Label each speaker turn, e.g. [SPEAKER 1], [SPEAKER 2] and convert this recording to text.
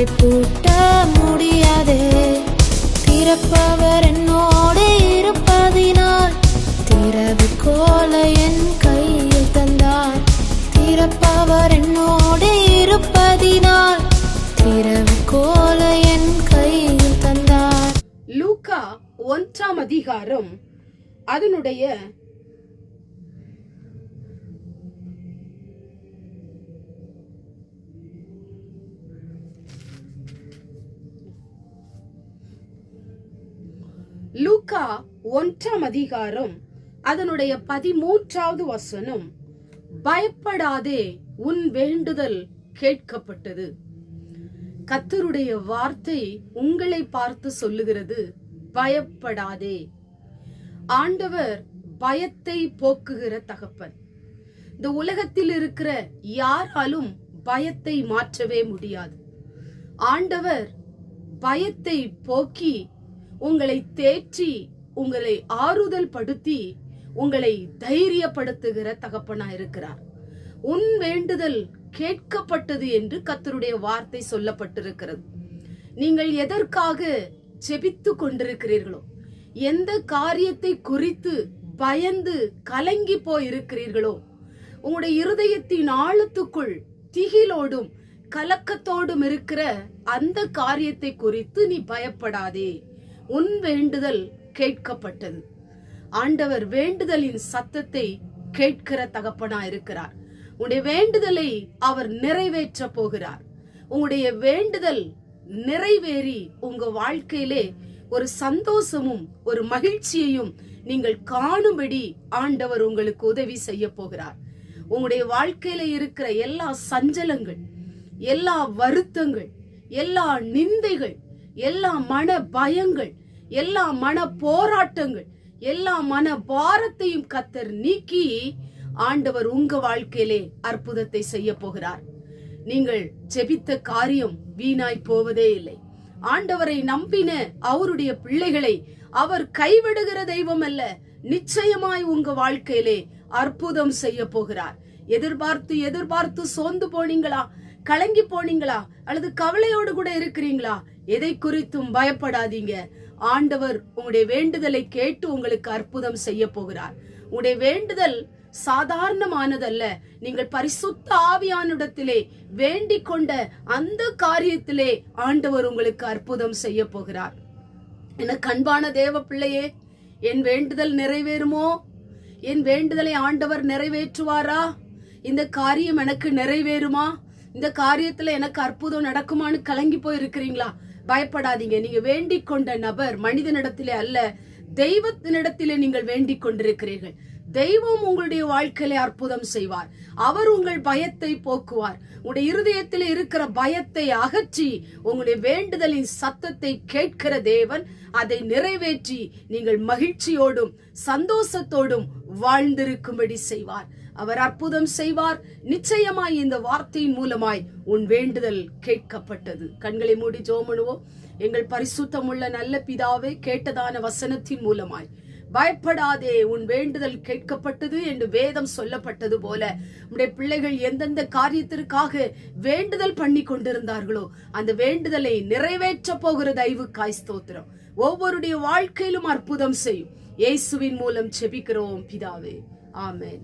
[SPEAKER 1] வாயை பூட்ட முடியாதே. திறப்பவர் என்னோடு இருப்பதினால் திறவுகோலை என் கையில் தந்தார். திறப்பவர் என்னோடு இருப்பதினால் திறவுகோலை என் கையில் தந்தார்.
[SPEAKER 2] லூக்கா 1ஆம் அதிகாரம் அதனுடைய 13வது வசனம், பயப்படாதே உன் வேண்டுதல் கேட்கப்பட்டது. கர்த்தருடைய வார்த்தை உங்களை பார்த்து சொல்லுகிறது, பயப்படாதே. ஆண்டவர் பயத்தை போக்குகிற தகப்பன். இந்த உலகத்தில் இருக்கிற யாராலும் பயத்தை மாற்றவே முடியாது. ஆண்டவர் பயத்தை போக்கி உங்களை தேற்றி உங்களை ஆறுதல் படுத்தி உங்களை தைரியப்படுத்துகிற தகப்பனா இருக்கிறார். உன் வேண்டுதல் கேட்கப்பட்டது என்று கர்த்தருடைய வார்த்தை சொல்லப்பட்டிருக்கிறது. நீங்கள் எதற்காக ஜெபித்து கொண்டிருக்கிறீர்களோ, எந்த காரியத்தை குறித்து பயந்து கலங்கி போயிருக்கிறீர்களோ, உங்களுடைய இருதயத்தின் ஆழத்துக்குள் திகிலோடும் கலக்கத்தோடும் இருக்கிற அந்த காரியத்தை குறித்து நீ பயப்படாதே. உன் வேண்டுதல் கேட்கப்பட்டது. ஆண்டவர் வேண்டுதலின் சத்தத்தை கேட்கிற தகப்பனா இருக்கிறார். உங்களுடைய வேண்டுதலை அவர் நிறைவேற்ற போகிறார். உங்களுடைய வேண்டுதல் நிறைவேறி உங்க வாழ்க்கையிலே ஒரு சந்தோஷமும் ஒரு மகிழ்ச்சியையும் நீங்கள் காணும்படி ஆண்டவர் உங்களுக்கு உதவி செய்ய போகிறார். உங்களுடைய வாழ்க்கையில இருக்கிற எல்லா சஞ்சலங்கள், எல்லா வருத்தங்கள், எல்லா நிந்தைகள், எல்லா மன பயங்கள், எல்லா மன போராட்டங்கள், எல்லா மன பாரத்தையும் கர்த்தர் நீக்கி ஆண்டவர் உங்க வாழ்க்கையிலே அற்புதத்தை செய்ய போகிறார். நீங்கள் ஜெபித்த காரியம் வீணாய் போவதே இல்லை. ஆண்டவரை நம்பின அவருடைய பிள்ளைகளை அவர் கைவிடுகிற தெய்வம் அல்ல. நிச்சயமாய் உங்க வாழ்க்கையிலே அற்புதம் செய்ய போகிறார். எதிர்பார்த்து எதிர்பார்த்து சோர்ந்து போனீங்களா, கலங்கி போனீங்களா, அல்லது கவலையோடு கூட இருக்கிறீங்களா? எதை குறித்தும் பயப்படாதீங்க. ஆண்டவர் உங்களுடைய வேண்டுதலை கேட்டு உங்களுக்கு அற்புதம் செய்ய போகிறார். உங்களுடைய வேண்டுதல் சாதாரணமானதல்ல. நீங்கள் பரிசுத்த ஆவியானிடத்திலே வேண்டிக் கொண்ட அந்த காரியத்திலே ஆண்டவர் உங்களுக்கு அற்புதம் செய்ய போகிறார். எனக்கு அன்பான தேவ பிள்ளையே, என் வேண்டுதல் நிறைவேறுமோ? என் வேண்டுதலை ஆண்டவர் நிறைவேற்றுவாரா? இந்த காரியம் எனக்கு நிறைவேறுமா? இந்த காரியத்துல எனக்கு அற்புதம் நடக்குமான்னு கலங்கி போய் இருக்கிறீங்களா? பயப்படாதீங்க. நீங்க வேண்டிக் கொண்ட நபர் மனிதனிடத்திலே அல்ல, தெய்வத்தினிடத்திலே நீங்கள் வேண்டிக் கொண்டிருக்கிறீர்கள். தெய்வம் உங்களுடைய வாழ்க்கையிலே அற்புதம் செய்வார். அவர் உங்கள் பயத்தை போக்குவார். உங்களுடைய இருதயத்திலே இருக்கிற பயத்தை அகற்றி உங்களுடைய வேண்டுதலின் சத்தத்தை கேட்கிற தேவன் அதை நிறைவேற்றி நீங்கள் மகிழ்ச்சியோடும் சந்தோஷத்தோடும் வாழ்ந்திருக்கும்படி செய்வார். அவர் அற்புதம் செய்வார். நிச்சயமாய் இந்த வார்த்தையின் மூலமாய் உன் வேண்டுதல் கேட்கப்பட்டது. கண்களை மூடி ஜெபம் பண்ணுவோம். எங்கள் பரிசுத்தமுள்ள நல்ல பிதாவே, கேட்டதான வசனத்தின் மூலமாய் பயப்படாதே உன் வேண்டுதல் கேட்கப்பட்டது என்று வேதம் சொல்லப்பட்டது போல உடைய பிள்ளைகள் எந்தெந்த காரியத்திற்காக வேண்டுதல் பண்ணி கொண்டிருந்தார்களோ அந்த வேண்டுதலை நிறைவேற்ற போகிற தயவுக்காய் ஸ்தோத்திரம். ஒவ்வொருடைய வாழ்க்கையிலும் அற்புதம் செய்யும். இயேசுவின் மூலம் ஜெபிக்கிறோம் பிதாவே, ஆமென்.